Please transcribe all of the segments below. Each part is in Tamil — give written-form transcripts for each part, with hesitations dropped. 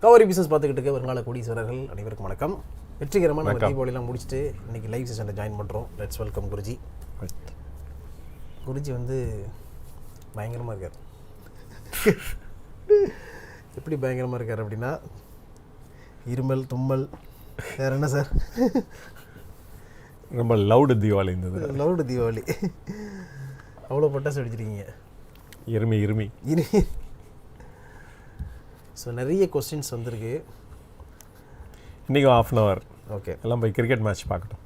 கவரி பிஸ்னஸ் பார்த்துக்கிட்டு இருக்க வருங்கால கோடீஸ்வரர்கள் அனைவருக்கும் வணக்கம். வெற்றிகரமாக நம்ம தீபாவளிலாம் முடிச்சுட்டு இன்றைக்கி லைவ் செஷனில் ஜாயின் பண்ணுறோம். Let's welcome Guruji. குருஜி வந்து பயங்கரமாக இருக்கார். எப்படி பயங்கரமாக இருக்கார் அப்படின்னா, இருமல், தும்மல், வேறு என்ன சார், ரொம்ப லவுடு தீபாவளி இருந்தது. லவுடு தீபாவளி. அவ்வளோ பட்டாசு அடிச்சிருக்கீங்க. இருமி. ஸோ நிறைய கொஸ்டின்ஸ் வந்திருக்கு. இன்றைக்கி ½ ஓகே, எல்லாம் போய் கிரிக்கெட் மேட்ச் பார்க்கட்டும்.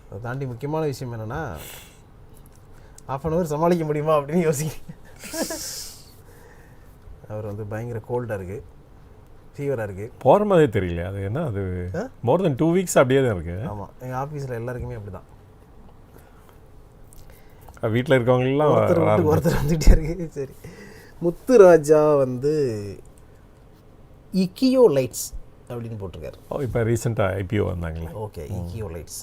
அதை தாண்டி முக்கியமான விஷயம் என்னென்னா, ½ சமாளிக்க முடியுமா அப்படின்னு யோசிக்க. அவர் வந்து பயங்கர கோல்டாக இருக்குது, ஃபீவராக இருக்குது. போகிற மாதிரியே தெரியல. அது என்ன, அது மோர் தென் 2 வீக்ஸ் அப்படியே தான் இருக்குது. ஆமாம், எங்கள் ஆஃபீஸில் எல்லாருக்குமே அப்படி தான். வீட்டில் இருக்கவங்களாம் ஒருத்தர் வந்துகிட்டே இருக்கு. சரி, முத்துராஜா வந்து இக்கியோ லைட்ஸ் அப்படின்னு போட்டிருக்காரு. இப்போ ரீசெண்டாக ஐபிஓ வந்தாங்களே. ஓகே, இக்கியோ லைட்ஸ்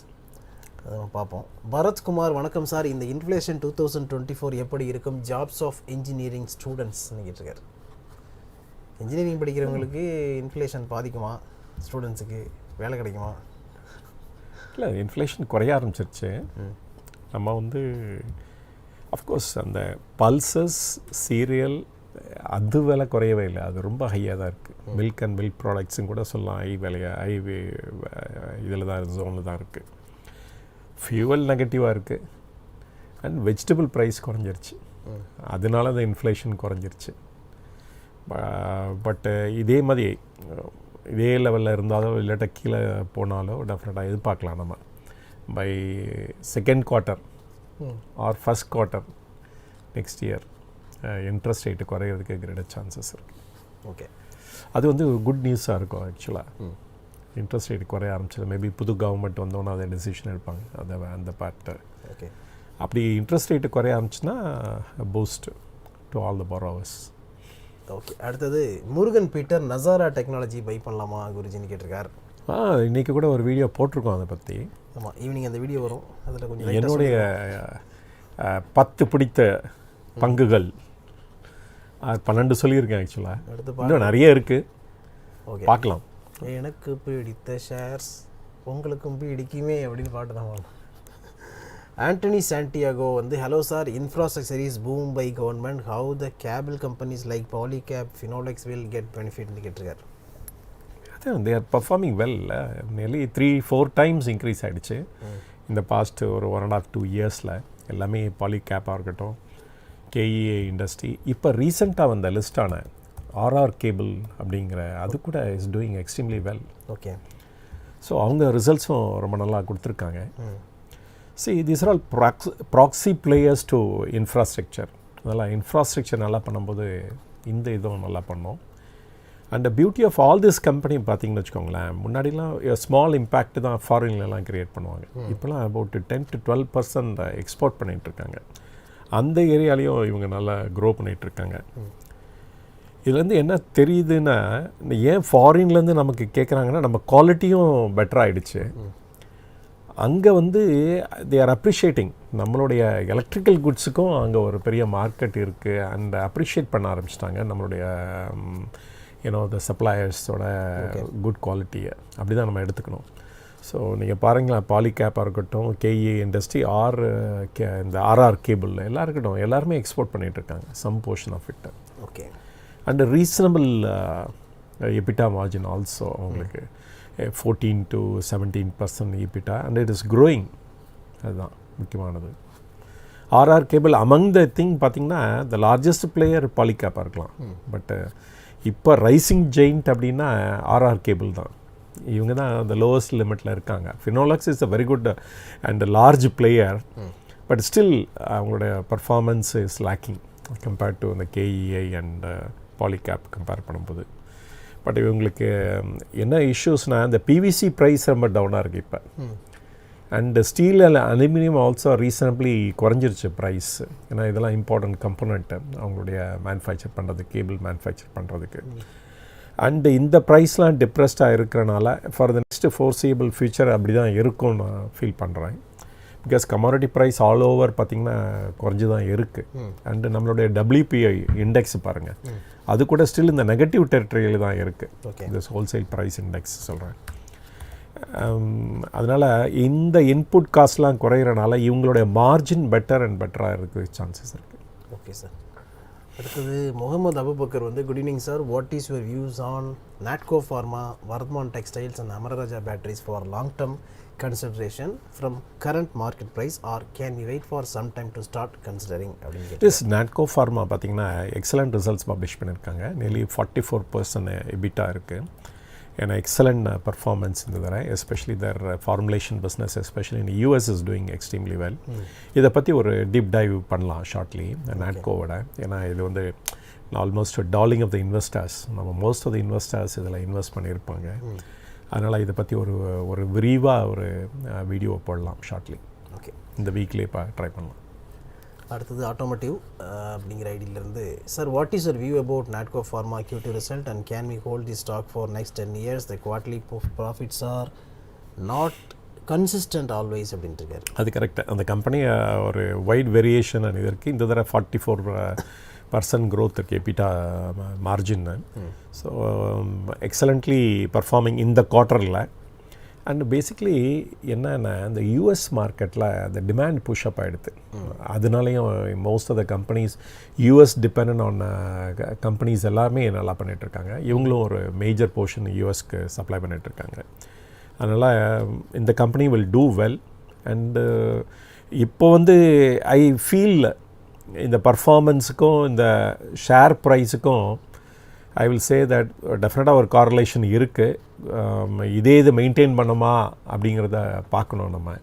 அதான் பார்ப்போம். பரத்குமார், வணக்கம் சார், இந்த இன்ஃப்ளேஷன் 2024 எப்படி இருக்கும் ஜாப்ஸ் ஆஃப் இன்ஜினியரிங் ஸ்டூடெண்ட்ஸ்னு கேட்டிருக்காரு. இன்ஜினியரிங் படிக்கிறவங்களுக்கு இன்ஃப்ளேஷன் பாதிக்குமா? ஸ்டூடெண்ட்ஸுக்கு வேலை கிடைக்குமா? இல்லை, இன்ஃப்ளேஷன் குறைய ஆரம்பிச்சிருச்சு. நம்ம வந்து அஃப்கோர்ஸ் அந்த பல்சஸ் சீரியல் அது விலை குறையவே இல்லை, அது ரொம்ப ஹையாக தான் இருக்குது. மில்க் அண்ட் மில்க் ப்ராடக்ட்ஸும் கூட சொல்லலாம் ஹை இதில் தான் ஜோனில் தான் இருக்குது. ஃபியூவல் நெகட்டிவாக இருக்குது அண்ட் வெஜிடபிள் ப்ரைஸ் குறைஞ்சிருச்சு, அதனால அந்த இன்ஃப்ளேஷன் குறைஞ்சிருச்சு. பட்டு இதே மாதிரி இதே லெவலில் இருந்தாலோ இல்லாட்ட கீழே போனாலோ டெஃபினட்டாக எதிர்பார்க்கலாம் நம்ம by second quarter or first quarter next year interest rate குறையிறதுக்கு கிரேட்டர் சான்சஸ் இருக்குது. ஓகே, அது வந்து குட் நியூஸாக இருக்கும். ஆக்சுவலாக இன்ட்ரெஸ்ட் ரேட் குறைய ஆரம்பிச்சது, மேபி புது கவர்மெண்ட் வந்தோன்னா அதை டெசிஷன் எடுப்பாங்க, அதை அந்த பார்ட்டு. ஓகே, அப்படி இன்ட்ரெஸ்ட் ரேட்டு குறைய ஆரம்பிச்சுன்னா boost to all the borrowers. Okay, அடுத்தது Murugan Peter, Nazara technology buy பண்ணலாமா குருஜின்னு கேட்டிருக்கார். இன்றைக்கி கூட ஒரு வீடியோ போட்டிருக்கோம் அதை பற்றி. ஆமாம், ஈவினிங் அந்த வீடியோ வரும். அதில் கொஞ்சம் என்னுடைய 10 பிடித்த பங்குகள் 12 சொல்லியிருக்கேன். ஆக்சுவலாக அடுத்து இன்னும் நிறைய இருக்குது. ஓகே, பார்க்கலாம். எனக்கு பிடித்த ஷேர்ஸ் உங்களுக்கும் பிடிக்குமே அப்படின்னு பாட்டு தான் வரணும். ஆண்டனி சாண்டியாகோ வந்து, hello sir, infrastructure is boom by government, how the cable companies like Polycab, Finolex will get பெனிஃபிட்னு கேட்டிருக்காரு. they are performing well. Nearly 3-4 times increase ஆகிடுச்சு இந்த பாஸ்ட் ஒரு 1.5-2 இயர்ஸில். எல்லாமே பாலிகேப்பாக இருக்கட்டும், கேஇஏ இண்டஸ்ட்ரி, இப்போ ரீசெண்டாக வந்த லிஸ்டான ஆர்ஆர் கேபிள் அப்படிங்கிற அது கூட is doing extremely well. Okay, so அவங்க ரிசல்ட்ஸும் ரொம்ப நல்லா கொடுத்துருக்காங்க. these are all proxy players to infrastructure. அதெல்லாம் இன்ஃப்ராஸ்ட்ரக்சர் நல்லா பண்ணும்போது இந்த இதுவும் நல்லா பண்ணோம். And beauty of all this company பார்த்திங்கன்னு வச்சுக்கோங்களேன், முன்னாடிலாம் ஸ்மால் இம்பேக்ட் தான் ஃபாரின்லலாம் க்ரியேட் பண்ணுவாங்க. இப்போலாம் அபவுட் 10-12% எக்ஸ்போர்ட் பண்ணிகிட்ருக்காங்க. அந்த ஏரியாலையும் இவங்க நல்லா க்ரோ பண்ணிகிட்ருக்காங்க. இதுலேருந்து என்ன தெரியுதுன்னா, ஏன் ஃபாரின்லேருந்து நமக்கு கேட்குறாங்கன்னா, நம்ம குவாலிட்டியும் பெட்டர் ஆகிடுச்சு. அங்கே வந்து தே ஆர் அப்ரிஷியேட்டிங் நம்மளுடைய எலக்ட்ரிக்கல் குட்ஸுக்கும் அங்கே ஒரு பெரிய மார்க்கெட் இருக்குது. அண்ட் அப்ரிஷியேட் பண்ண ஆரம்பிச்சிட்டாங்க நம்மளுடைய த சப்ளையர்ஸோட குட் குவாலிட்டியை. அப்படி தான் நம்ம எடுத்துக்கணும். ஸோ நீங்கள் பாருங்களேன், பாலிகேப்பாக இருக்கட்டும், கேஇஏ இண்டஸ்ட்ரி, இந்த ஆர்ஆர் கேபிள் எல்லாம் இருக்கட்டும், எல்லாருமே எக்ஸ்போர்ட் பண்ணிகிட்ருக்காங்க some portion of it. Okay, and reasonable EBITDA margin also அவங்களுக்கு 14-17% EBITDA, and it is growing. அதுதான் முக்கியமானது. RR cable among the thing பார்த்திங்கன்னா த லார்ஜஸ்ட் பிளேயர் பாலிகேப்பாக இருக்கலாம். பட் இப்போ ரைசிங் ஜெயிண்ட் அப்படின்னா ஆர்ஆர் கேபிள் தான். இவங்க தான் அந்த லோவஸ்ட் லிமிட்டில் இருக்காங்க. Finolex is a very good and large player, but still அவங்களுடைய performance is lacking compared to அந்த கேஇஐ அண்ட் பாலிகேப் கம்பேர் பண்ணும்போது. பட் இவங்களுக்கு என்ன இஷ்யூஸ்னால், இந்த பிவிசி ப்ரைஸ் ரொம்ப டவுனாக இருக்குது இப்போ. And Steeles and aluminium also reasonably குறைஞ்சிருச்சு ப்ரைஸ். ஏன்னா இதெல்லாம் இம்பார்ட்டன்ட் கம்போனண்ட்டு அவங்களுடைய மேனுஃபேக்சர் பண்ணுறதுக்கு, கேபிள் மேனுஃபேக்சர் பண்ணுறதுக்கு. அண்டு இந்த ப்ரைஸ்லாம் டிப்ரெஸ்டாக இருக்கிறனால for the next foreseeable future அப்படி தான் இருக்கும்னு நான் ஃபீல் பண்ணுறேன். Because commodity price all over பார்த்திங்கன்னா குறைஞ்சி தான் இருக்குது. அண்டு நம்மளுடைய WPI இண்டெக்ஸ் பாருங்கள், அது கூட ஸ்டில் இந்த நெகட்டிவ் டெரிட்டரியில் தான் இருக்குது. இந்த ஹோல்சேல் ப்ரைஸ் இண்டெக்ஸ் சொல்கிறேன். அதனால் இந்த இன்புட் காஸ்ட்லாம் குறையிறனால இவங்களுடைய மார்ஜின் பெட்டர் அண்ட் பெட்டராக இருக்குது சான்சஸ் இருக்குது. Okay sir. அடுத்தது முகமது அபுபக்கர் வந்து good evening sir, what is your views on Natco pharma, Vardhman textiles and Amara Raja batteries for long term consideration from current market price, or can we wait for some time to start considering? This Natco Pharma பார்த்தீங்கன்னா எக்ஸலண்ட் ரிசல்ட்ஸ் பப்ளிஷ் பண்ணியிருக்காங்க. நியர்லி 44% எபிட்டா இருக்குது. ஏன்னா எக்ஸலண்ட் பர்ஃபார்மன்ஸ் இந்த தர, especially their formulation business especially in US is doing extremely well. இதை பற்றி ஒரு டீப் டைவ் பண்ணலாம் ஷார்ட்லி நாட்கோவோட. ஏன்னா இது வந்து almost darling of the investors. நம்ம மோஸ்ட் ஆஃப் த இன்வெஸ்டர்ஸ் இதில் இன்வெஸ்ட் பண்ணியிருப்பாங்க. அதனால் இதை பற்றி ஒரு விரிவாக ஒரு வீடியோ போடலாம் ஷார்ட்லி. ஓகே, இந்த வீக்லேயே ட்ரை பண்ணலாம். அடுத்தது ஆட்டோமோட்டிவ் அப்படிங்கிற ஐடியிலேருந்து, sir what is your view about Natco Pharma Q2 result and can we hold the stock for next 10 years? The quarterly profits are not consistent always அப்படின்ட்டு இருக்காரு. அது கரெக்டாக. அந்த கம்பெனி ஒரு வைட் வேரியேஷன் இருக்குது. இந்த தடவை 44% growth இருக்குது EBITDA margin. So excellently performing இந்த குவார்ட்டரில். அண்ட் பேசிக்லி என்னென்னா இந்த US மார்க்கெட்டில் அந்த டிமாண்ட் புஷ்அப் ஆகிடுது. அதனாலேயும் most of the companies US depend on companies எல்லாமே நல்லா பண்ணிகிட்ருக்காங்க. இவங்களும் ஒரு மேஜர் போர்ஷன் USக்கு சப்ளை பண்ணிகிட்ருக்காங்க. அதனால் இந்த company will do well. And இப்போ வந்து ஐ ஃபீல் இந்த பர்ஃபார்மன்ஸுக்கும் இந்த ஷேர் ப்ரைஸுக்கும் ஐ வில் சே தட் டெஃபினட்டாக ஒரு காரலேஷன் இருக்குது. இதே இது மெயின்டைன் பண்ணுமா அப்படிங்கிறத பார்க்கணும் நம்ம.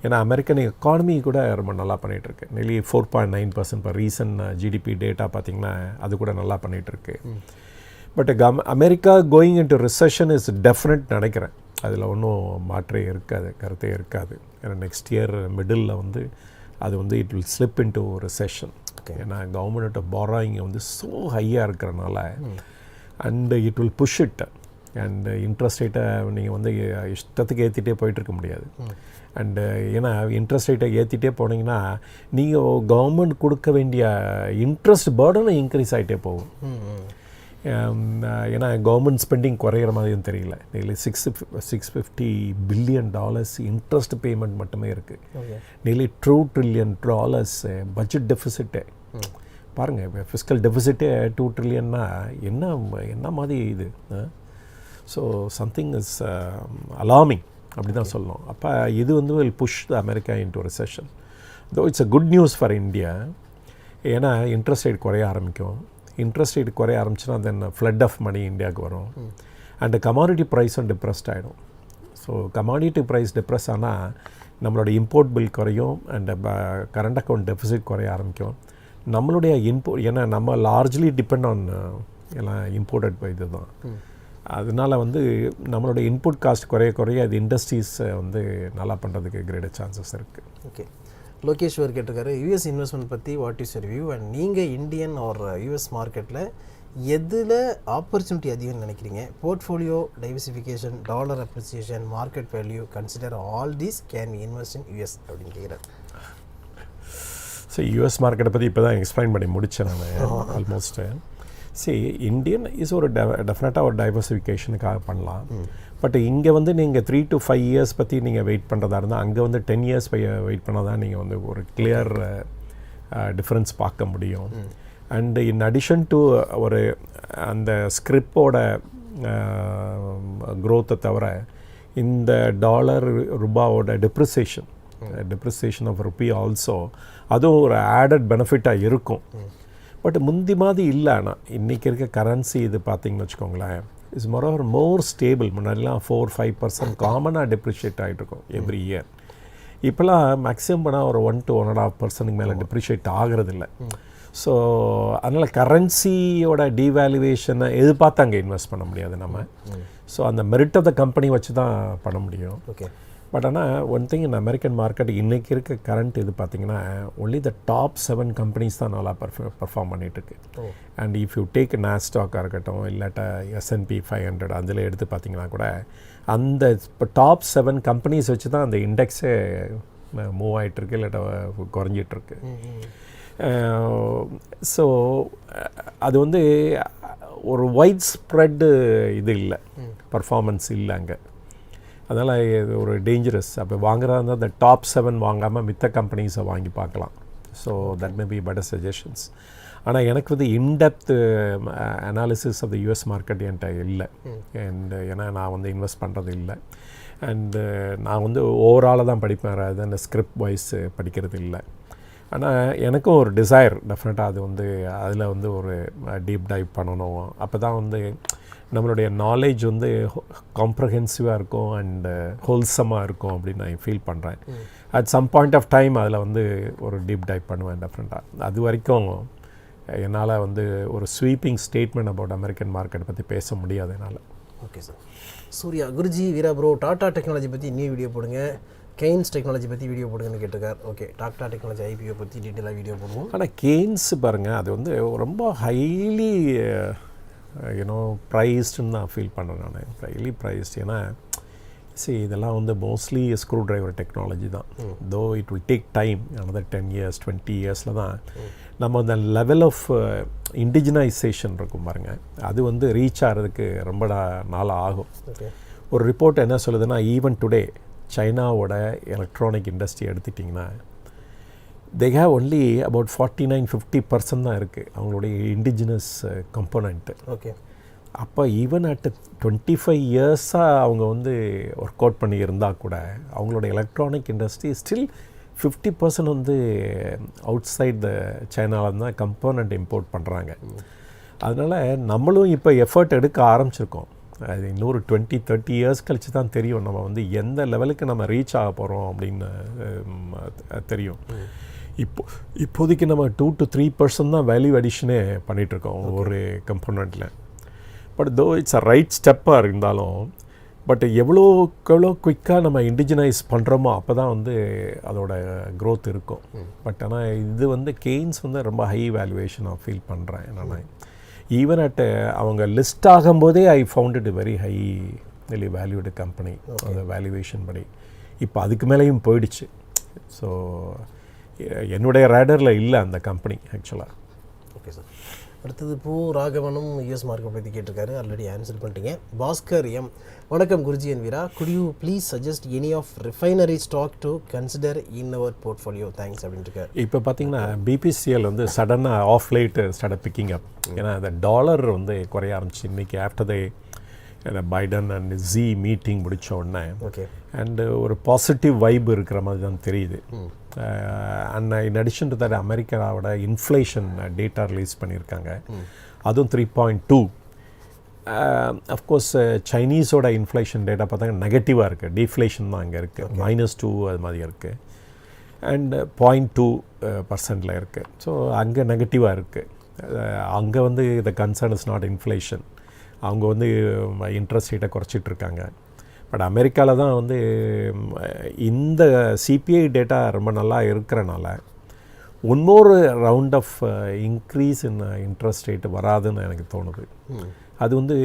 ஏன்னா அமெரிக்கன் எக்கானமி கூட ரொம்ப நல்லா பண்ணிகிட்ருக்கு. நியர்லி 4.9% இப்போ ரீசன்ட் GDP டேட்டா பார்த்திங்கன்னா அது கூட நல்லா பண்ணிகிட்ருக்கு. But America going into recession is definite நினைக்கிறேன். அதில் ஒன்றும் மாற்றே இருக்காது, கருத்தே இருக்காது. ஏன்னா நெக்ஸ்ட் இயர் மிடில் வந்து அது வந்து it will slip into recession. ஏன்னா கவர்மெண்ட் பாரோயிங் வந்து ஸோ ஹையாக இருக்கிறனால and it will push it. And interest ரேட்டை நீங்கள் வந்து இஷ்டத்துக்கு ஏற்றிட்டே போயிட்டுருக்க முடியாது. அண்டு ஏன்னா இன்ட்ரெஸ்ட் ரேட்டை ஏற்றிட்டே போனீங்கன்னா நீங்கள் கவர்மெண்ட் கொடுக்க வேண்டிய இன்ட்ரெஸ்ட் பேர்டனும் இன்க்ரீஸ் ஆகிட்டே போகும். ஏன்னா கவர்மெண்ட் ஸ்பெண்டிங் குறையிற மாதிரியும் தெரியல. நியர்லி $650 billion இன்ட்ரெஸ்ட் பேமெண்ட் மட்டுமே இருக்குது. நியர்லி $2 trillion பட்ஜெட் டெஃபிசிட்டே பாருங்கள். இப்போ ஃபிஸ்கல் டெஃபிசிட்டே 2 trillion என்ன மாதிரி இது. ஸோ சம்திங் இஸ் அலார்மிங் அப்படி தான் சொல்லணும். அப்போ இது வந்து will push the America into recession. Though it's a good news for India. ஏன்னா இன்ட்ரெஸ்ட் ரேட் குறைய ஆரம்பிக்கும். இன்ட்ரெஸ்ட் ரேட் குறைய ஆரம்பிச்சுன்னா தென் ஃப்ளட் ஆஃப் மணி இந்தியாவுக்கு வரும். அண்டு கமாடிட்டி ப்ரைஸும் டிப்ரெஸ்ட் ஆகிடும். ஸோ கமாடிட்டி ப்ரைஸ் டிப்ரெஸ் ஆனால் நம்மளோட இம்போர்ட் பில் குறையும். அண்டு கரண்ட் அக்கௌண்ட் டெஃபிசிட் குறைய ஆரம்பிக்கும். நம்மளுடைய ஏன்னா நம்ம லார்ஜ்லி டிபெண்ட் ஆன் எல்லாம் இம்போர்ட்டட் பை இது தான். அதனால் வந்து நம்மளுடைய இன்புட் காஸ்ட் குறைய அது இண்டஸ்ட்ரீஸ் வந்து நல்லா பண்ணுறதுக்கு கிரேட்டர் சான்சஸ் இருக்குது. ஓகே, லோகேஷ்வர் கேட்டிருக்காரு, US இன்வெஸ்ட்மெண்ட் பற்றி what is your view and நீங்கள் இந்தியன் ஆர் US மார்க்கெட்டில் எதில் ஆப்பர்ச்சுனிட்டி அதிகம்னு நினைக்கிறீங்க? Portfolio diversification, dollar appreciation, market value, consider all these, can we invest in US அப்படின்னு கேட்குறாரு. ஸோ US மார்க்கெட்டை பற்றி இப்போ தான் எக்ஸ்பிளைன் பண்ணி முடித்தேன் நான் ஆல்மோஸ்ட்டு. இந்தியன் இஸ் ஒரு டெஃபினட்டாக ஒரு டைவர்சிஃபிகேஷனுக்காக பண்ணலாம். பட் இங்கே வந்து நீங்கள் 3 to 5 years பற்றி நீங்கள் வெயிட் பண்ணுறதா இருந்தால் அங்கே வந்து 10 years வெயிட் பண்ணால் தான் நீங்கள் வந்து ஒரு கிளியர் டிஃப்ரென்ஸ் பார்க்க முடியும். அண்டு இன் அடிஷன் டு ஒரு அந்த ஸ்கிரிப்போட க்ரோத்தை தவிர இந்த டாலர் ரூபாவோட டெப்ரிசியேஷன் ஆஃப் ருப்பி ஆல்சோ அதுவும் ஒரு ஆடட் பெனிஃபிட்டாக இருக்கும். பட் முந்தி மாதிரி இல்லை. ஆனால் இன்றைக்கி இருக்க கரன்சி இது பார்த்திங்கன்னு வச்சுக்கோங்களேன், இஸ் மோர் ஸ்டேபிள். முன்னாடிலாம் 4-5% காமனாக டெப்ரிஷியேட் ஆகிட்ருக்கும் எவ்ரி இயர். இப்போலாம் மேக்ஸிமம் பண்ணால் ஒரு 1 to 1.5% மேலே டெப்ரிஷியேட் ஆகிறதில்ல. ஸோ அதனால் கரன்சியோட டீவேல்யூவேஷனை எதிர்பார்த்து அங்கே இன்வெஸ்ட் பண்ண முடியாது நம்ம. ஸோ அந்த மெரிட் ஆஃப் த கம்பெனி வச்சு தான் பண்ண முடியும். ஓகே, பட் ஆனால் one thing in American market இன்றைக்கி இருக்க கரண்ட் இது பார்த்திங்கன்னா ஒன்லி த டாப் 7 கம்பெனிஸ் தான் நல்லா பர்ஃபார்ம் பண்ணிகிட்ருக்கு. அண்ட் இஃப் யூ டேக் நாஸ்டாக்காக இருக்கட்டும் இல்லாட்டா S&P 500 அதில் எடுத்து பார்த்திங்கன்னா கூட அந்த இப்போ டாப் 7 கம்பெனிஸ் வச்சு தான் அந்த இண்டெக்ஸே மூவ் ஆகிட்டுருக்கு, இல்லாட்ட குறைஞ்சிட்ருக்கு. ஸோ அது வந்து ஒரு வைட் ஸ்ப்ரெட்டு இது இல்லை, பர்ஃபார்மன்ஸ் இல்லை அங்கே. அதனால் இது ஒரு டேஞ்சரஸ். அப்போ வாங்குறதா இருந்தால் அந்த டாப் 7 வாங்காமல் மித்த கம்பெனிஸை வாங்கி பார்க்கலாம். So that may be better suggestions. ஆனால் எனக்கு வந்து in depth analysis of the US market என்கிட்ட இல்லை. அண்ட் ஏன்னா நான் வந்து இன்வெஸ்ட் பண்ணுறது இல்லை. அண்டு நான் வந்து ஓவராலாக தான் படிப்பேன், அது அந்த ஸ்கிரிப்ட் வைஸ் படிக்கிறது இல்லை. ஆனால் எனக்கும் ஒரு டிசைர் டெஃபினட்டாக அது வந்து அதில் வந்து ஒரு டீப் டைவ் பண்ணணும். அப்போ தான் வந்து நம்மளுடைய நாலேஜ் வந்து காம்ப்ரஹென்சிவாக இருக்கும் அண்டு ஹோல்சமாக இருக்கும் அப்படின்னு நான் ஃபீல் பண்ணுறேன். At some point of time அதில் வந்து ஒரு டீப் டைவ் பண்ணுவேன் டெஃபினட்டாக. அது வரைக்கும் என்னால் வந்து ஒரு sweeping statement about American market பற்றி பேச முடியாது என்னால். Okay sir. Surya, Guruji, Veera bro, Tata technology பற்றி இன்னும் வீடியோ போடுங்க, கெய்ன்ஸ் டெக்னாலஜி பற்றி வீடியோ போடுங்கன்னு கேட்டிருக்கார். ஓகே, டாடா டெக்னாலஜி ஐபிஓ பற்றி டீட்டெயிலாக வீடியோ போடுவோம். ஆனால் கெய்ன்ஸ் பாருங்கள், அது வந்து ரொம்ப ஹைலி யூனோ ப்ரைஸ்டுன்னு தான் ஃபீல் பண்ணுறேன் நான். Highly prized. ஏன்னா இதெல்லாம் வந்து மோஸ்ட்லி ஸ்க்ரூ டிரைவர் டெக்னாலஜி தான். Though it will take time, another 10 years 20 yearsல தான் நம்ம அந்த லெவல் ஆஃப் இண்டிஜினைசேஷன் இருக்கும் பாருங்கள், அது வந்து ரீச் ஆகிறதுக்கு ரொம்ப நாள் ஆகும். ஒரு ரிப்போர்ட் என்ன சொல்லுதுன்னா, ஈவன் டுடே சைனாவோட எலக்ட்ரானிக் இண்டஸ்ட்ரி எடுத்துட்டிங்கன்னா they have only about 49-50% தான் இருக்குது அவங்களுடைய இண்டிஜினஸ் கம்போனண்ட்டு. ஓகே. அப்போ ஈவன் அட் 25 இயர்ஸாக அவங்க வந்து ஒர்க் அவுட் பண்ணி இருந்தால் கூட அவங்களோட எலக்ட்ரானிக் இண்டஸ்ட்ரி ஸ்டில் 50% வந்து அவுட் சைட் த சைனாவில் தான் கம்போனண்ட் இம்போர்ட் பண்ணுறாங்க. அதனால் நம்மளும் இப்போ எஃபர்ட் எடுக்க ஆரம்பிச்சிருக்கோம். அது இன்னொரு 20-30 இயர்ஸ் கழித்து தான் தெரியும் நம்ம வந்து எந்த லெவலுக்கு நம்ம ரீச் ஆக போகிறோம் அப்படின்னு தெரியும். இப்போதைக்கு நம்ம 2-3% தான் வேல்யூ அடிஷனே பண்ணிகிட்ருக்கோம் ஒரு கம்போனண்ட்டில். But though it's a right ஸ்டெப்பாக இருந்தாலும், பட் எவ்வளோ குயிக்காக நம்ம இண்டிஜினைஸ் பண்ணுறோமோ அப்போ தான் வந்து அதோட க்ரோத் இருக்கும். பட் ஆனால் இது வந்து கெய்ன்ஸ் வந்து ரொம்ப ஹை வேல்யூவேஷனாக ஃபீல் பண்ணுறேன் நான். ஈவன் அட் அவங்க லிஸ்ட் ஆகும்போதே I found it very high very valued company அந்த வேல்யூவேஷன் படி. இப்போ அதுக்கு மேலேயும் போயிடுச்சு. ஸோ என்னுடைய ரேடரில் இல்லை அந்த கம்பெனி ஆக்சுவலாக. Okay sir. அடுத்தது ராகவனும் யூஎஸ் மார்க்கெட் பற்றி கேட்டிருக்காரு, ஆல்ரெடி ஆன்சர் பண்ணிட்டீங்க. பாஸ்கர் எம், வணக்கம் Guruji and Veera, could you please suggest any of refinery stock to consider in our portfolio, thanks அப்படின்ட்டு. இப்போ பார்த்தீங்கன்னா பிபிசிஎல் வந்து சடனாக of late start picking up. ஏன்னா அந்த டாலர் வந்து குறைய ஆரம்பிச்சு இன்றைக்கி after the Biden and Xi meeting முடித்த உடனே. ஓகே. அண்டு ஒரு பாசிட்டிவ் வைப் இருக்கிற மாதிரி தான் தெரியுது. And in addition to that அமெரிக்காவோட இன்ஃப்ளேஷன் டேட்டா ரிலீஸ் பண்ணியிருக்காங்க, அதுவும் 3.2. அஃப்கோர்ஸ் சைனீஸோட இன்ஃப்ளேஷன் டேட்டா பார்த்தாங்க நெகட்டிவாக இருக்குது, டீஃப்ளேஷன் தான் அங்கே இருக்குது, -2 அது மாதிரி இருக்குது. அண்ட் 0.2% இருக்குது. ஸோ அங்கே நெகட்டிவாக இருக்குது. அங்கே வந்து the concern is not inflation, அவங்க வந்து இன்ட்ரெஸ்ட் ரேட்டை குறைச்சிட்ருக்காங்க. பட் அமெரிக்காவில் தான் வந்து இந்த சிபிஐ டேட்டா ரொம்ப நல்லா இருக்கிறனால இன்னொரு round of increase in interest rate வராதுன்னு எனக்கு தோணுது. அது வந்து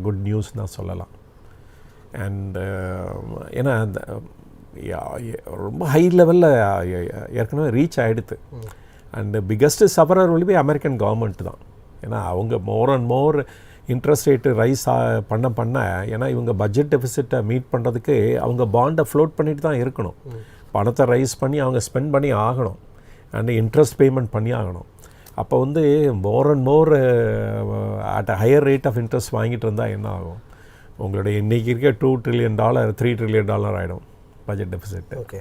குட் நியூஸ் தான் சொல்லலாம். அண்ட் ஏன்னா அந்த ரொம்ப ஹை லெவலில் ஏற்கனவே ரீச் ஆகிடுது. And biggest sufferer only American government தான். ஏன்னா அவங்க more and more interest rate rise பண்ண ஏன்னா இவங்க பட்ஜெட் டெஃபிசிட்டை மீட் பண்ணுறதுக்கு அவங்க பாண்டை ஃப்ளோட் பண்ணிட்டு தான் இருக்கணும். பணத்தை ரைஸ் பண்ணி அவங்க ஸ்பெண்ட் பண்ணி ஆகணும், அண்ட் இன்ட்ரெஸ்ட் பேமெண்ட் பண்ணி ஆகணும். அப்போ வந்து more and more at higher rate of interest வாங்கிட்டு இருந்தால் என்ன ஆகும், உங்களுடைய இன்றைக்கி இருக்க $2 trillion $3 trillion ஆகிடும் பட்ஜெட் டெஃபிசிட். ஓகே.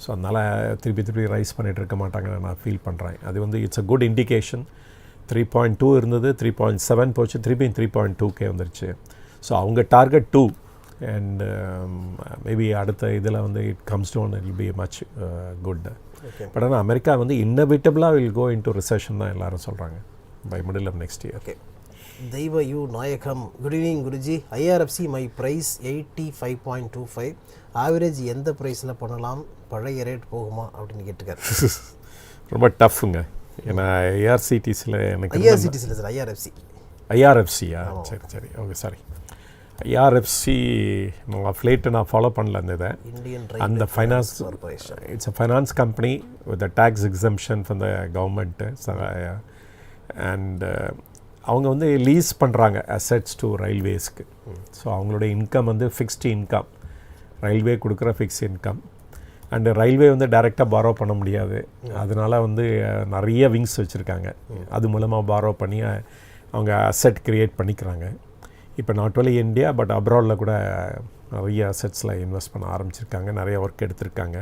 ஸோ அதனால் திருப்பி ரைஸ் பண்ணிகிட்டு இருக்க மாட்டாங்கன்னு நான் ஃபீல் பண்ணுறேன். அது வந்து இட்ஸ் அ குட் இண்டிகேஷன். 3.2 இருந்தது, 3.7 போச்சு, திருப்பி 3.2K வந்துருச்சு. ஸோ அவங்க டார்கெட் 2. அண்ட் மேபி அடுத்த இதில் வந்து it comes down, it will be much good. But ஆனால் அமெரிக்கா வந்து இன்னவிட்டபிளாக வில் கோ இன்டு ரிசெஷன் தான் எல்லாரும் சொல்கிறாங்க by middle of next year. Okay. தெய்வ யூ நாயகம், good evening Guruji. IRFC my price 85.25, average எந்த ப்ரைஸில் பண்ணலாம், பழைய ரேட் போகுமா அப்படின்னு கேட்டுக்காரு. ரொம்ப டஃப்புங்க. ஏன்னா ஐஆர்சிடிசியில் எனக்கு ஐஆர்சிடிசியில் சார், IRFC. ஐஆர்எஃப்சியா? சரி ஓகே, சாரி. ஐஆர்எஃப்சி ஃப்ளேட்டு நான் ஃபாலோ பண்ணல அந்த இதை. இந்தியன் அந்த finance corporation. It's a finance company with a tax exemption from the government. And அவங்க வந்து லீஸ் பண்ணுறாங்க அசெட்ஸ் டு ரயில்வேஸ்க்கு. ஸோ அவங்களுடைய இன்கம் வந்து ஃபிக்ஸ்டு இன்கம், ரயில்வே கொடுக்குற ஃபிக்ஸ் இன்கம். அண்டு ரயில்வே வந்து டைரெக்டாக பாரோ பண்ண முடியாது, அதனால் வந்து நிறைய விங்ஸ் வச்சுருக்காங்க. அது மூலமாக பாரோ பண்ணி அவங்க அசெட் க்ரியேட் பண்ணிக்கிறாங்க. இப்போ நாட் ஒன்லி இந்தியா பட் அப்ராடில் கூட நிறைய அசெட்ஸில் இன்வெஸ்ட் பண்ண ஆரம்பிச்சிருக்காங்க, நிறைய ஒர்க் எடுத்திருக்காங்க.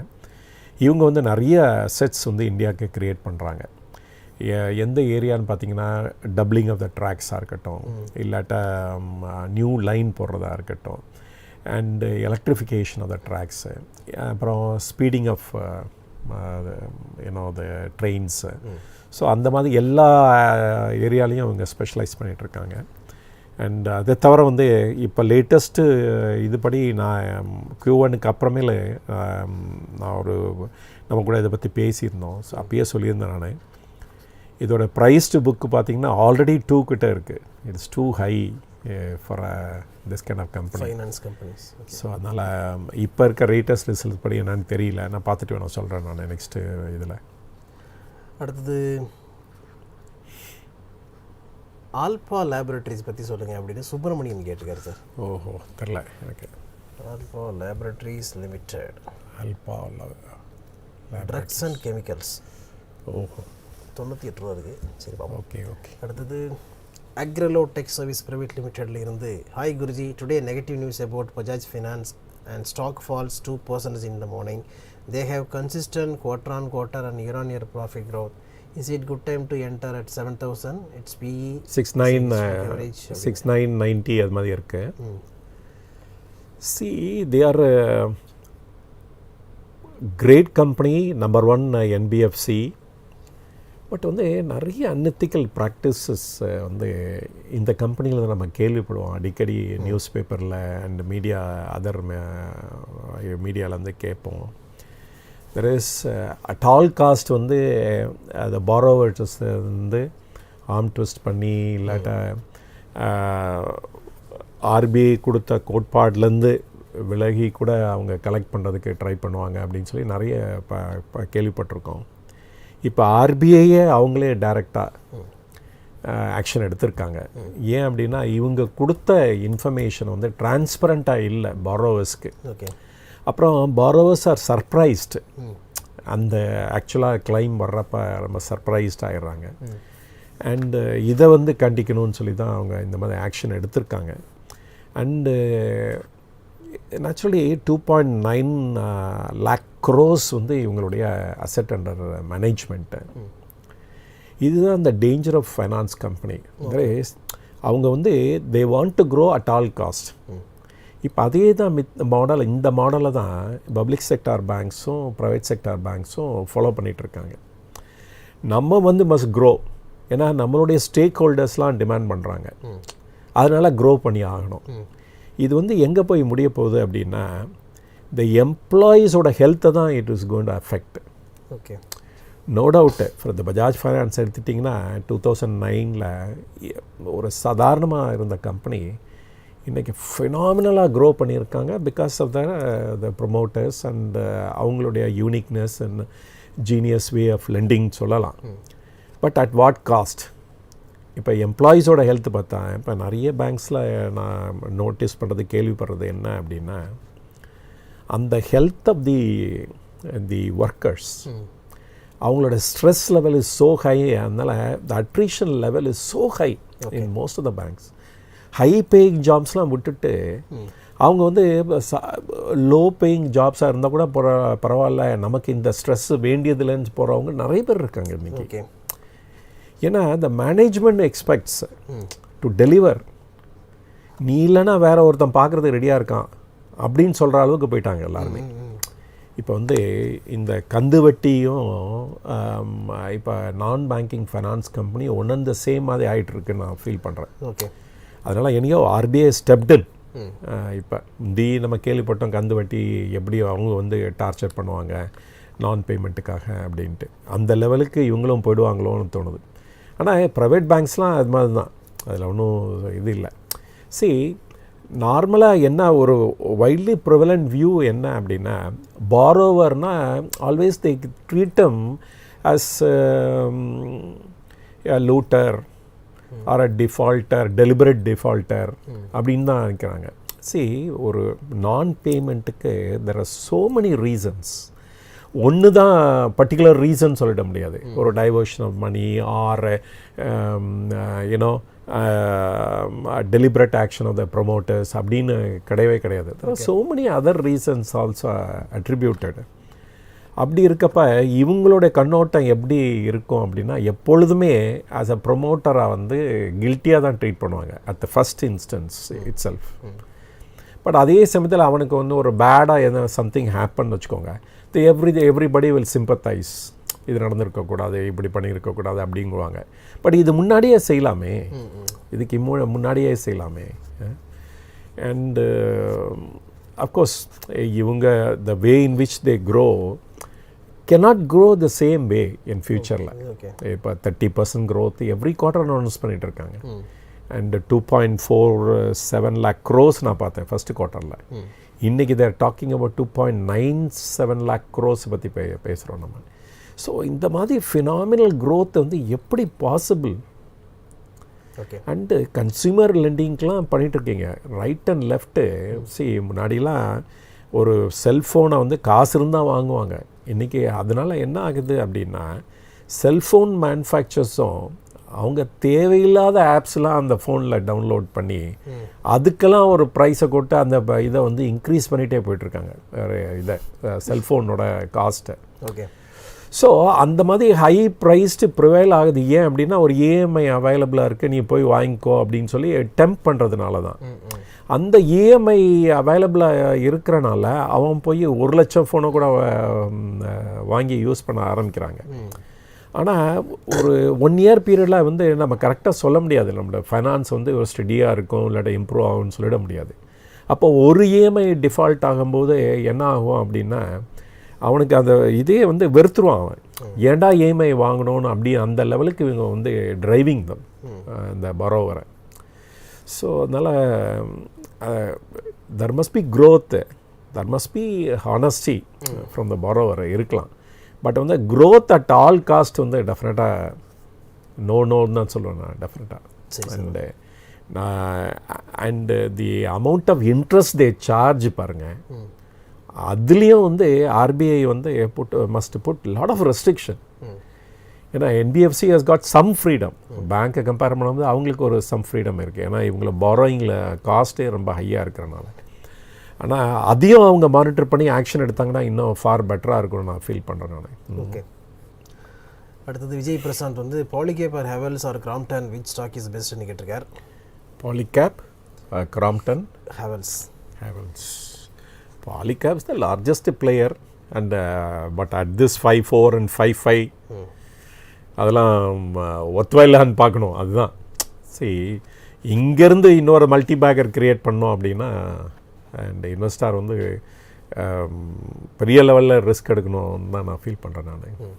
இவங்க வந்து நிறைய அசெட்ஸ் வந்து இந்தியாவுக்கு க்ரியேட் பண்ணுறாங்க. எந்த ஏரியான்னு பார்த்தீங்கன்னா டப்ளிங் ஆஃப் த ட்ராக்ஸாக இருக்கட்டும், இல்லாட்டா நியூ லைன் போடுறதா இருக்கட்டும், and electrification of the tracks, அப்புறம் speeding of the trains. So அந்த மாதிரி எல்லா ஏரியாலையும் அவங்க ஸ்பெஷலைஸ் பண்ணிகிட்ருக்காங்க. அண்ட் அதை தவிர வந்து இப்போ லேட்டஸ்ட்டு இதுபடி நான் Q1க்கு அப்புறமேல நான் நம்ம கூட இதை பற்றி பேசியிருந்தோம். ஸோ அப்பயே சொல்லியிருந்தேன் நான், இதோட ப்ரைஸ்டு புக்கு பார்த்திங்கன்னா ஆல்ரெடி 2 கிட்ட இருக்குது. It's too high for this kind of company, finance companies. So அதனால் இப்போ இருக்க ரேட்டஸ்ட் ரிசல்ட் படி என்னன்னு தெரியல, நான் பார்த்துட்டு வேணும் சொல்கிறேன் நான் நெக்ஸ்ட்டு இதில். அடுத்தது ஆல்பா லேபரேட்டரிஸ் பற்றி சொல்லுங்கள் அப்படின்னு சுப்பிரமணியன் கேட்டிருக்காரு சார். ஓஹோ, தெரில எனக்கு. Alpha laboratories limited, alpha drugs and chemicals. ஓஹோ, 98 ரூபா இருக்குது. சரி பாப்போம். Okay okay. அடுத்தது அக்ரலோ டெக் சர்வீஸ் பிரைவேட் லிமிடெட்ல இருந்து, hi Guruji, today negative news about Bajaj finance and stock falls 2% in the morning. They have consistent quarter on quarter and year on year profit growth. Is it good time to enter at 7,000? It's PE 6990 அது மாதிரி இருக்கு. See, they are a great company, number 1 NBFC. But வந்து நிறைய அன்எத்திக்கல் ப்ராக்டிசஸ் வந்து இந்த கம்பெனியில் தான் நம்ம கேள்விப்படுவோம் அடிக்கடி நியூஸ் பேப்பரில் அண்ட் மீடியா அதர் மீடியாவில் வந்து கேட்போம். There is at all cost வந்து அந்த பாரோவர்ஸ் வந்து ஆர்ம் ட்விஸ்ட் பண்ணி இல்லாட்டா ஆர்பிஐ கொடுத்த கோட்பாட்லேருந்து விலகி கூட அவங்க கலெக்ட் பண்ணுறதுக்கு ட்ரை பண்ணுவாங்க அப்படின்னு சொல்லி நிறைய கேள்விப்பட்டிருக்கோம். இப்போ ஆர்பிஐயே அவங்களே டைரெக்டாக ஆக்ஷன் எடுத்திருக்காங்க. ஏன் அப்படின்னா இவங்க கொடுத்த இன்ஃபர்மேஷன் வந்து டிரான்ஸ்பரண்ட்டாக இல்லை பாரோவர்ஸ்க்கு. ஓகே. அப்புறம் பாரோவர்ஸ் ஆர் சர்ப்ரைஸ்டு, அந்த ஆக்சுவலாக கிளைம் வர்றப்ப ரொம்ப சர்ப்ரைஸ்ட் ஆகிடுறாங்க. அண்டு இதை வந்து கண்டிக்கணும்னு சொல்லி தான் அவங்க இந்த மாதிரி ஆக்ஷன் எடுத்திருக்காங்க. அண்டு நேச்சுரலி 2.9 lakh crores வந்து இவங்களுடைய அசெட் அண்டர் மேனேஜ்மெண்ட்டு. இதுதான் அந்த டேஞ்சர் ஆஃப் ஃபைனான்ஸ் கம்பெனி. அவங்க வந்து they want to grow at all cost. இப்போ அதே தான் இந்த மாடலை தான் பப்ளிக் செக்டார் பேங்க்ஸும் ப்ரைவேட் செக்டார் பேங்க்ஸும் ஃபாலோ பண்ணிகிட்ருக்காங்க. நம்ம வந்து மஸ்ட் க்ரோ, ஏன்னா நம்மளுடைய ஸ்டேக் ஹோல்டர்ஸ்லாம் டிமாண்ட் பண்ணுறாங்க, அதனால் க்ரோ பண்ணி ஆகணும். இது வந்து எங்கே போய் முடிய போகுது அப்படின்னா இந்த எம்ப்ளாயீஸோட ஹெல்த்தை தான் it is going to affect. Okay, no doubt. For இந்த பஜாஜ் ஃபைனான்ஸ் எடுத்துட்டிங்கன்னா 2009 ஒரு சாதாரணமாக இருந்த கம்பெனி இன்றைக்கி ஃபினாமினலாக க்ரோ பண்ணியிருக்காங்க because of the promoters and அவங்களுடைய uniqueness and genius way of lending சொல்லலாம். But at what cost? இப்போ எம்ப்ளாயீஸோட ஹெல்த் பார்த்தா இப்போ நிறைய பேங்க்ஸில் நான் நோட்டீஸ் பண்ணுறது கேள்விப்படுறது என்ன அப்படின்னா அந்த ஹெல்த் ஆஃப் தி ஒர்க்கர்ஸ், அவங்களோட stress level is so high. அதனால் the attrition level is so high in most of the banks. High paying ஜாப்ஸ்லாம் விட்டுட்டு அவங்க வந்து லோ பேயிங் ஜாப்ஸாக இருந்தால் கூட பரவாயில்ல, நமக்கு இந்த ஸ்ட்ரெஸ் வேண்டியதில்லைன்னு போகிறவங்க நிறைய பேர் இருக்காங்க இன்றைக்கி. ஏன்னா the management expects to deliver. நீ இல்லைன்னா வேற ஒருத்தன் பார்க்குறதுக்கு ரெடியாக இருக்கான் அப்படின்னு சொல்கிற அளவுக்கு போயிட்டாங்க எல்லாருமே. இப்போ வந்து இந்த கந்து வட்டியும் இப்போ நான் banking finance company one and the same மாதிரி ஆகிட்டுருக்குன்னு நான் ஃபீல் பண்ணுறேன். ஓகே. அதனால் என்னையோ ஆர்பிஐ ஸ்டெப்டன். இப்போ நம்ம கேள்விப்பட்டோம் கந்து வட்டி எப்படி அவங்க வந்து டார்ச்சர் பண்ணுவாங்க நான் பேமெண்ட்டுக்காக அப்படின்ட்டு. அந்த லெவலுக்கு இவங்களும் போயிடுவாங்களோன்னு தோணுது. ஆனால் ப்ரைவேட் பேங்க்ஸ்லாம் அது மாதிரி தான், அதில் ஒன்றும் இது இல்லை. See, நார்மலாக என்ன ஒரு வைட்லி ப்ரிவலண்ட் வியூ என்ன அப்படின்னா, பாரோவர்னா always they treat them as looter or a defaulter, deliberate defaulter அப்படின்னு தான் நினைக்கிறாங்க. ஒரு நான் பேமெண்ட்டுக்கு there are so many reasons. ஒன்று தான் பர்டிகுலர் ரீசன் சொல்லிட முடியாது. ஒரு diversion of money or you know deliberate action of the promoters அப்படின்னு கிடையவே கிடையாது. There are so many other reasons also attributed. அப்படி இருக்கப்ப இவங்களுடைய கண்ணோட்டம் எப்படி இருக்கும் அப்படின்னா, எப்பொழுதுமே ஆஸ் அ ப்ரொமோட்டராக வந்து கில்ட்டியாக தான் ட்ரீட் பண்ணுவாங்க at the first instance it self. But அதே சமயத்தில் அவனுக்கு வந்து ஒரு பேடாக எதனா சம்திங் ஹேப்பன் வச்சுக்கோங்க, எவ்ரிபடி வில் சிம்பத்தைஸ். இது நடந்திருக்கக்கூடாது, இப்படி பண்ணியிருக்கக்கூடாது அப்படிங்குவாங்க. பட் இது முன்னாடியே செய்யலாமே, இதுக்கு முன்னாடியே செய்யலாமே. அண்டு அஃப்கோர்ஸ் இவங்க the way in which they grow cannot grow the same way in future-ல. இப்போ 30% growth எவ்ரி குவார்ட்டர் அனௌன்ஸ் பண்ணிட்டு இருக்காங்க. அண்ட் 2.47 lakh crores நான் பார்த்தேன் ஃபர்ஸ்ட் குவார்ட்டரில். இன்றைக்கி தேர் டாக்கிங் அபவுட் 2.97 lakh crores பற்றி பேசுகிறோம் நம்ம. ஸோ இந்த மாதிரி ஃபினாமினல் க்ரோத் வந்து எப்படி பாசிபிள்? அண்டு கன்சியூமர் லெண்டிங்க்கெலாம் பண்ணிகிட்ருக்கீங்க ரைட் அண்ட் லெஃப்ட்டு. முன்னாடிலாம் ஒரு செல்ஃபோனை வந்து காசு இருந்தால் வாங்குவாங்க. இன்றைக்கி அதனால் என்ன ஆகுது அப்படின்னா, செல்ஃபோன் மேனுஃபேக்சர்ஸும் அவங்க தேவையில்லாத ஆப்ஸ்லாம் அந்த ஃபோனில் டவுன்லோட் பண்ணி அதுக்கெல்லாம் ஒரு ப்ரைஸை கொட்டு அந்த இதை வந்து இன்க்ரீஸ் பண்ணிகிட்டே போயிட்டுருக்காங்க, இதை செல்ஃபோனோட காஸ்ட்டை. ஸோ அந்த மாதிரி ஹை ப்ரைஸ்டு ப்ரிவைல் ஆகுது. ஏன் அப்படின்னா, ஒரு இஎம்ஐ அவைலபிளாக இருக்குது, நீ போய் வாங்கிக்கோ அப்படின்னு சொல்லி டெம்ப் பண்ணுறதுனால தான். அந்த இஎம்ஐ அவைலபிளாக இருக்கிறனால அவன் போய் 1 லட்சம் ஃபோனை கூட வாங்கி யூஸ் பண்ண ஆரம்பிக்கிறாங்க. ஆனால் ஒரு 1 year பீரியடில் வந்து நம்ம கரெக்டாக சொல்ல முடியாது, நம்மளோட ஃபைனான்ஸ் வந்து ஒரு ஸ்டடியாக இருக்கும் இல்லாட்ட இம்ப்ரூவ் ஆகும்னு சொல்லிட முடியாது. அப்போ ஒரு இஎம்ஐ டிஃபால்ட் ஆகும்போது என்ன ஆகும் அப்படின்னா, அவனுக்கு அந்த இதே வந்து வெறுத்துருவான். அவன் ஏன்டா இஎம்ஐ வாங்கணும்னு அப்படி அந்த லெவலுக்கு இவங்க வந்து டிரைவிங் தம் இந்த பரோவரை. ஸோ அதனால் there must be growth, there must be honesty from the borrower இருக்கலாம். பட் வந்து growth at all cost வந்து டெஃபினட்டாக நோன்னு தான் சொல்லுவேன் நான் டெஃபினட்டாக. And the amount of interest they charge பாருங்கள், அதுலேயும் வந்து ஆர்பிஐ வந்து must put lot of restriction. ஏன்னா NBFC has got some freedom. பேங்க்கை கம்பேர் பண்ணும்போது அவங்களுக்கு ஒரு சம் ஃப்ரீடம் இருக்குது, ஏன்னா இவங்கள பாரோயிங்கில் காஸ்ட்டே ரொம்ப ஹையாக இருக்கிறனால. ஆனால் அதையும் அவங்க மானிட்டர் பண்ணி ஆக்ஷன் எடுத்தாங்கன்னா இன்னும் ஃபார் பெட்டராக இருக்கும்னு நான் ஃபீல் பண்ணுறேன் நான். ஓகே, அடுத்தது விஜய் பிரசாந்த் வந்து Polycab or Havells or Crompton which stock is பெஸ்ட்னு கேட்டிருக்கார். Polycab, Crompton, Havells. Polycab is the largest player and but at this 5.4 and 5.5 அதெல்லாம் ஒத்துவையிலான்னு பார்க்கணும். அதுதான் இங்கேருந்து இன்னொரு மல்டி பேக்கர் க்ரியேட் பண்ணோம் அப்படின்னா, அண்ட் இன்வெஸ்டார் வந்து பெரிய லெவலில் ரிஸ்க் எடுக்கணும்னு தான் நான் ஃபீல் பண்ணுறேன் நான்.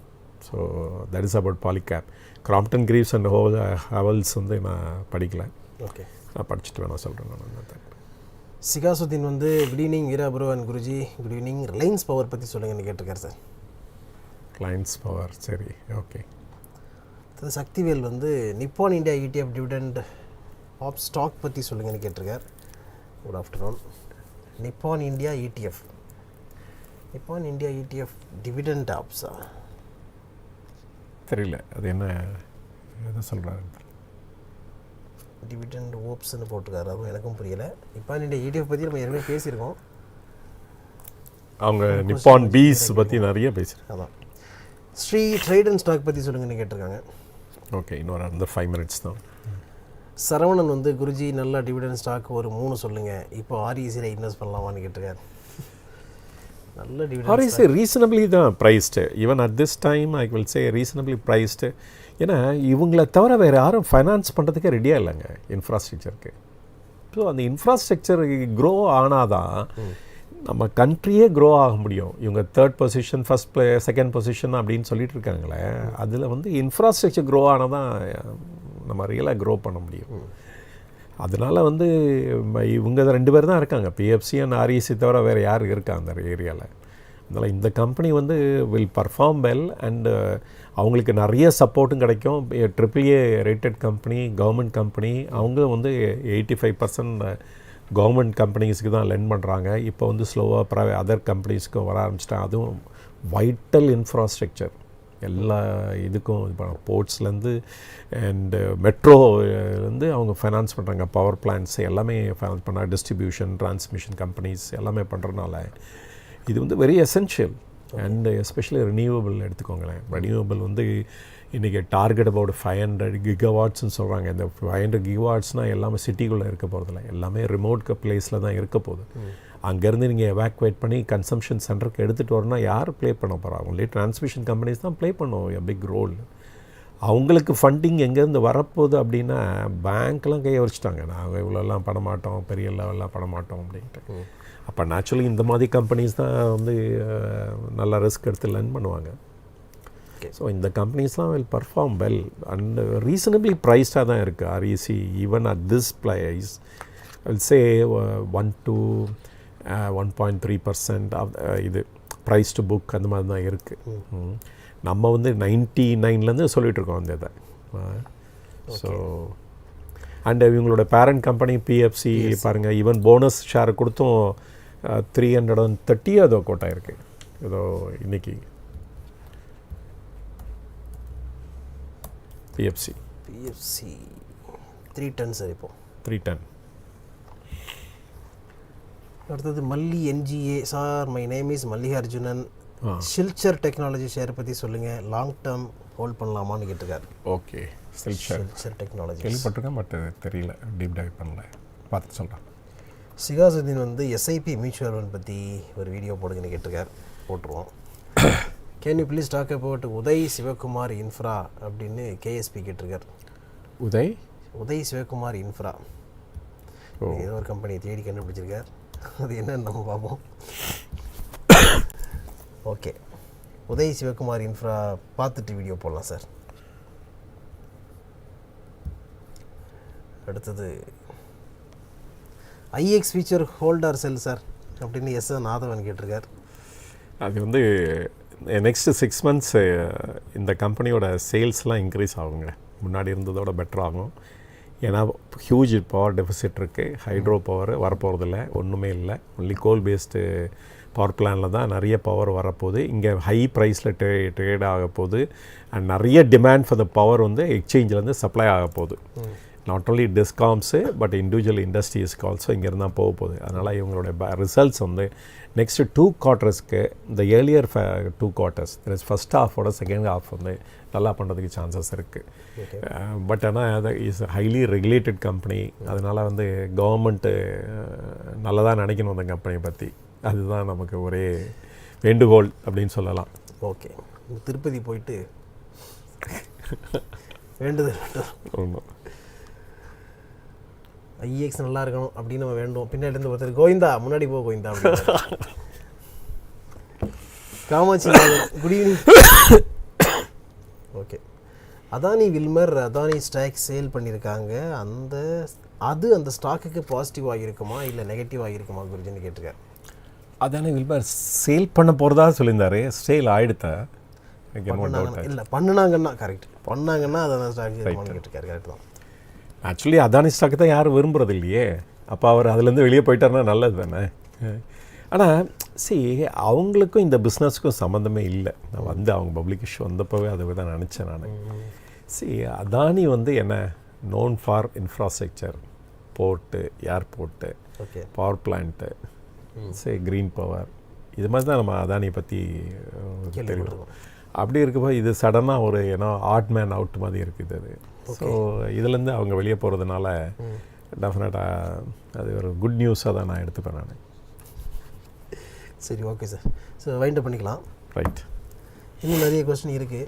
So that is about Polycab. Crompton கிரீவ்ஸ் and Havells வந்து நான் படிக்கல. ஓகே, நான் படிச்சுட்டு வேணால் சொல்கிறேன் நான். சிகாசுதீன் வந்து good evening Veera bro and Guruji, good evening. Reliance power பற்றி சொல்லுங்கன்னு கேட்டிருக்காரு சார். ரிலையன்ஸ் பவர், சரி, ஓகே. சக்திவேல் வந்து நிப்பான் இந்தியா ETF டிவிடெண்ட் ஆப் ஸ்டாக் பற்றி சொல்லுங்கன்னு கேட்டிருக்கார். Good afternoon. Nippon India ETF dividend ஆப்ஸா தெரியல, அது என்ன எதை சொல்கிறாரு? டிவிடெண்ட் ஓப்ஸ்ன்னு போட்டிருக்காரு, அதுவும் எனக்கும் புரியலை. நிப்பான் இந்தியா ETF பற்றி நம்ம ஏற்கனவே பேசியிருக்கோம். அவங்க நிப்பான் பீஸ் பற்றி நிறைய பேசியிருக்கோம். அதான். ஸ்ரீ ட்ரேட் அண்ட் ஸ்டாக் பற்றி சொல்லுங்கன்னு கேட்டிருக்காங்க. ஓகே, இன்னொரு அந்த 5 minutes தான். சரவணன் வந்து குருஜி நல்லா டிவிடெண்ட் ஸ்டாக் ஒரு 3 சொல்லுங்கள், இப்போ RECயில் இன்வெஸ்ட் பண்ணலாமான்னு கேட்டிருக்காரு. நல்ல டிவிடெண்ட் REC ரீசனபிளி தான் priced. Even at this time I will say reasonably priced. ஏன்னா இவங்கள தவிர வேறு யாரும் ஃபைனான்ஸ் பண்ணுறதுக்கே ரெடியாக இல்லைங்க இன்ஃப்ராஸ்ட்ரக்சருக்கு. ஸோ அந்த இன்ஃப்ராஸ்ட்ரக்சர் க்ரோ ஆனால் தான் நம்ம கண்ட்ரியே க்ரோ ஆக முடியும். இவங்க 3rd பொசிஷன், 2nd பொசிஷன் அப்படின்னு சொல்லிட்டு இருக்காங்களே, அதில் வந்து இன்ஃப்ராஸ்ட்ரக்சர் க்ரோ ஆனால் தான் நம்ம ரியலாக க்ரோ பண்ண முடியும். அதனால் வந்து இவங்க 2 பேர் தான் இருக்காங்க, பிஎஃப்சி அண்ட் ஆர்இசி தவிர வேறு யார் இருக்கா அந்த ஏரியாவில். அதனால் இந்த கம்பெனி வந்து வில் பர்ஃபார்ம் வெல் அண்டு அவங்களுக்கு நிறைய சப்போர்ட்டும் கிடைக்கும். AAA rated company, government company, அவங்க வந்து 85% கவர்மெண்ட் கம்பெனிஸ்க்கு தான் லெண்ட் பண்ணுறாங்க. இப்போ வந்து ஸ்லோவாக அதர் கம்பெனிஸ்க்கும் வர ஆரம்பிச்சிட்டாங்க. அதுவும் வைட்டல் இன்ஃப்ராஸ்ட்ரக்சர் எல்லா இதுக்கும் இப்போ போர்ட்ஸ்லேருந்து அண்டு மெட்ரோலேருந்து அவங்க ஃபைனான்ஸ் பண்ணுறாங்க. பவர் பிளான்ட்ஸ் எல்லாமே ஃபைனான்ஸ் பண்ணுறாங்க. டிஸ்ட்ரிபியூஷன், டிரான்ஸ்மிஷன் கம்பெனிஸ் எல்லாமே பண்ணுறதுனால இது வந்து very essential. And especially renewable எடுத்துக்கோங்களேன். ரினியூவபிள் வந்து இன்றைக்கி டார்கெட் அபவுட் 500 GW சொல்கிறாங்க. இந்த 500 GW எல்லாமே சிட்டிக்குள்ளே இருக்க போகிறதில்ல, எல்லாமே ரிமோட் பிளேஸில் தான் இருக்க போகுது. அங்கேருந்து நீங்கள் எவாக்குவேட் பண்ணி கன்சம்ஷன் சென்டருக்கு எடுத்துகிட்டு வரணும்னா யார் ப்ளே பண்ண போகிறா? அவங்களே டிரான்ஸ்மிஷன் கம்பெனிஸ் தான் ப்ளே பண்ணுவோம் எ பிக் ரோல். அவங்களுக்கு ஃபண்டிங் எங்கேருந்து வரப்போகுது அப்படின்னா பேங்க்லாம் கையை வச்சுட்டாங்க. நாங்கள் இவ்வளோலாம் பண்ண மாட்டோம், பெரிய லெவல்லாம் பண்ண மாட்டோம் அப்படின்ட்டு. அப்போ நேச்சுரலி இந்த மாதிரி கம்பெனிஸ் தான் வந்து நல்லா ரிஸ்க் எடுத்து லெண்ட் பண்ணுவாங்க. ஸோ இந்த கம்பெனிஸ்லாம் will perform well and reasonably ப்ரைஸ்டாக தான் இருக்குது. REC even at this price will say 1 to 1.3% of இது ப்ரைஸ் டு புக் அந்த மாதிரி தான் இருக்குது. நம்ம வந்து 99லேருந்து சொல்லிகிட்ருக்கோம் அந்த இதை. ஸோ அண்ட் இவங்களோட பேரண்ட் கம்பெனி பிஎஃப்சி பாருங்கள், ஈவன் போனஸ் ஷேர் கொடுத்தும் 330 ஏதோ கோட்டா இருக்குது. ஏதோ இன்றைக்கி பிஎஃப்சி 310 சார். இப்போ 310. அடுத்தது மல்லி என்ஜிஏ sir, my name is Mallikarjunan. Shilchar technology share பற்றி சொல்லுங்கள், லாங் டேர்ம் ஹோல்ட் பண்ணலாமான்னு கேட்டிருக்காரு. ஓகே, ஷில்ச்சர் டெக்னாலஜி கேள்விப்பட்டிருக்கேன், பட் தெரியல, டீப் டைவ் பண்ணல, பார்த்து சொல்கிறேன். சிகாசுதீன் வந்து எஸ்ஐபி மியூச்சுவல் ஃபண்ட் பற்றி ஒரு வீடியோ போடுங்கன்னு கேட்டிருக்கார், போட்டுருவோம். Can you please talk about Uday Sivakumar infra அப்படின்னு கேஎஸ்பி கேட்டிருக்கார். உதய் சிவகுமார் இன்ஃப்ரா ஏதோ ஒரு கம்பெனியை தேடி கண்டுபிடிச்சிருக்கார். அது என்னன்னு நம்ம பார்ப்போம். ஓகே, உதய் சிவகுமார் இன்ஃப்ரா பார்த்துட்டு வீடியோ போடலாம் சார். அடுத்தது IX future holder sell sir அப்படின்னு எஸ் நாதவன் கேட்டிருக்கார். அது வந்து நெக்ஸ்ட்டு 6 months இந்த கம்பெனியோட சேல்ஸ்லாம் இன்க்ரீஸ் ஆகுங்க, முன்னாடி இருந்ததோட பெட்டர் ஆகும். ஏன்னா ஹியூஜ் பவர் டெஃபிசிட் இருக்குது. ஹைட்ரோ பவர் வரப்போகிறதில்ல, ஒன்றுமே இல்லை. ஒன்லி கோல் பேஸ்டு பவர் பிளானில் தான் நிறைய பவர் வரப்போகுது. இங்கே ஹை ப்ரைஸில் ட்ரேட் ஆக போகுது. அண்ட் நிறைய டிமாண்ட் ஃபார் த பவர் வந்து எக்ஸ்சேஞ்சிலேருந்து சப்ளை ஆக போகுது. Not only discoms but individual இண்டஸ்ட்ரீஸ்க்கு ஆல்சோ இங்கேருந்து தான் போக போகுது. அதனால் இவங்களோட ரிசல்ட்ஸ் வந்து நெக்ஸ்ட்டு 2 quartersக்கு இந்த ஏர்லியர் 2 quarters ஃபஸ்ட் ஹாஃபோட செகண்ட் ஹாஃப் வந்து நல்லா பண்ணுறதுக்கு சான்சஸ் இருக்குது. பட் ஆனால் அது இஸ் ஹைலி ரெகுலேட்டட் கம்பெனி. அதனால் வந்து கவர்மெண்ட்டு நல்லதாக நினைக்கணும் அந்த கம்பெனியை பற்றி. அதுதான் நமக்கு ஒரே வேண்டுகோள் அப்படின்னு சொல்லலாம். ஓகே, திருப்பதி போயிட்டு வேண்டுதல் ஒன்றும் ஐஎக்ஸ் நல்லா இருக்கணும் அப்படின்னு நம்ம வேண்டும். பின்னாடி இருந்து ஒருத்தர் கோவிந்தா முன்னாடி போ Govinda Kamakshi good evening. Okay, Adani Wilmar Adani stock sale பண்ணியிருக்காங்க. அந்த ஸ்டாக்குக்கு பாசிட்டிவாக இருக்குமா இல்லை நெகட்டிவாக இருக்குமா குருஜின்னு கேட்டிருக்காரு. அதானி வில்மர் சேல் பண்ண போகிறதா சொல்லியிருந்தாரு, சேல் ஆகிடுத்தா இல்லை பண்ணாங்கன்னா கரெக்ட், பண்ணாங்கன்னா அதானி ஸ்டாக் கேட்டிருக்காரு. கரெக்ட் தான். ஆக்சுவலி அதானி ஸ்டாக்கு தான் யாரும் விரும்புகிறது இல்லையே. அப்போ அவர் அதுலேருந்து வெளியே போயிட்டார்னா நல்லது தானே. ஆனால் அவங்களுக்கும் இந்த பிஸ்னஸுக்கும் சம்மந்தமே இல்லை. நான் வந்து அவங்க பப்ளிக் இஷ்யூ வந்தப்போவே அதை தான் நினச்சேன் நான். அதானி வந்து என்ன known for infrastructure, port, airport, power plant, green power, இது மாதிரி தான் நம்ம அதானியை பற்றி தெரியும். அப்படி இருக்கப்போ இது சடனாக ஒரு ஆட் மேன் அவுட் மாதிரி இருக்குது அது. ஸோ இதுலேருந்து அவங்க வெளியே போகிறதுனால டெஃபினட்டாக அது ஒரு குட் நியூஸாக தான் நான் எடுத்துப்பேன் நான். சரி, okay sir. So wind up பண்ணிக்கலாம். ரைட். இன்னும் நிறைய கொஸ்டின் இருக்குது.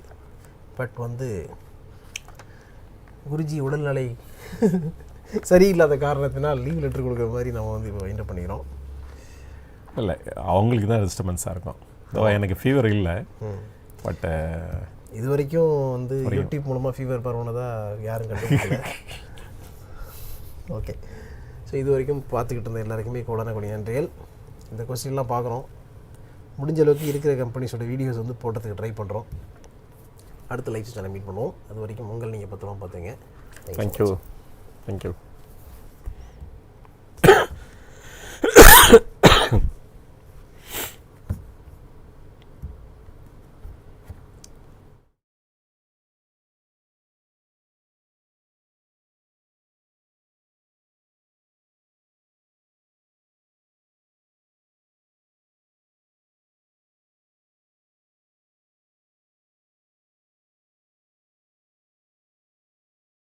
பட் வந்து குருஜி உடல்நிலை சரியில்லாத காரணத்தினால் லீவ் லெட்டர் கொடுக்குற மாதிரி நம்ம வந்து இப்போ வைண்ட் அப் பண்ணிக்கிறோம். இல்லை, அவங்களுக்கு தான் டிஸ்டர்பன்ஸாக இருக்கும். எனக்கு ஃபீவர் இல்லை, பட் இது வரைக்கும் வந்து யூடியூப் மூலமாக ஃபீவர் பரவுனதா யாரும் கண்டுபிடிக்கல. ஓகே. ஸோ இது வரைக்கும் பார்த்துக்கிட்டு இருந்த எல்லாருக்குமே கூடான நன்றிகள். இந்த கொஸ்டின்லாம் பார்க்குறோம், முடிஞ்ச அளவுக்கு இருக்கிற கம்பெனிஸோட வீடியோஸ் வந்து போடுறதுக்கு ட்ரை பண்ணுறோம். அடுத்த லைஃப் சேனல் மீட் பண்ணுவோம். அது வரைக்கும் உங்கள் நீங்கள் பத்திரமா பார்த்துங்க. தேங்க்யூ.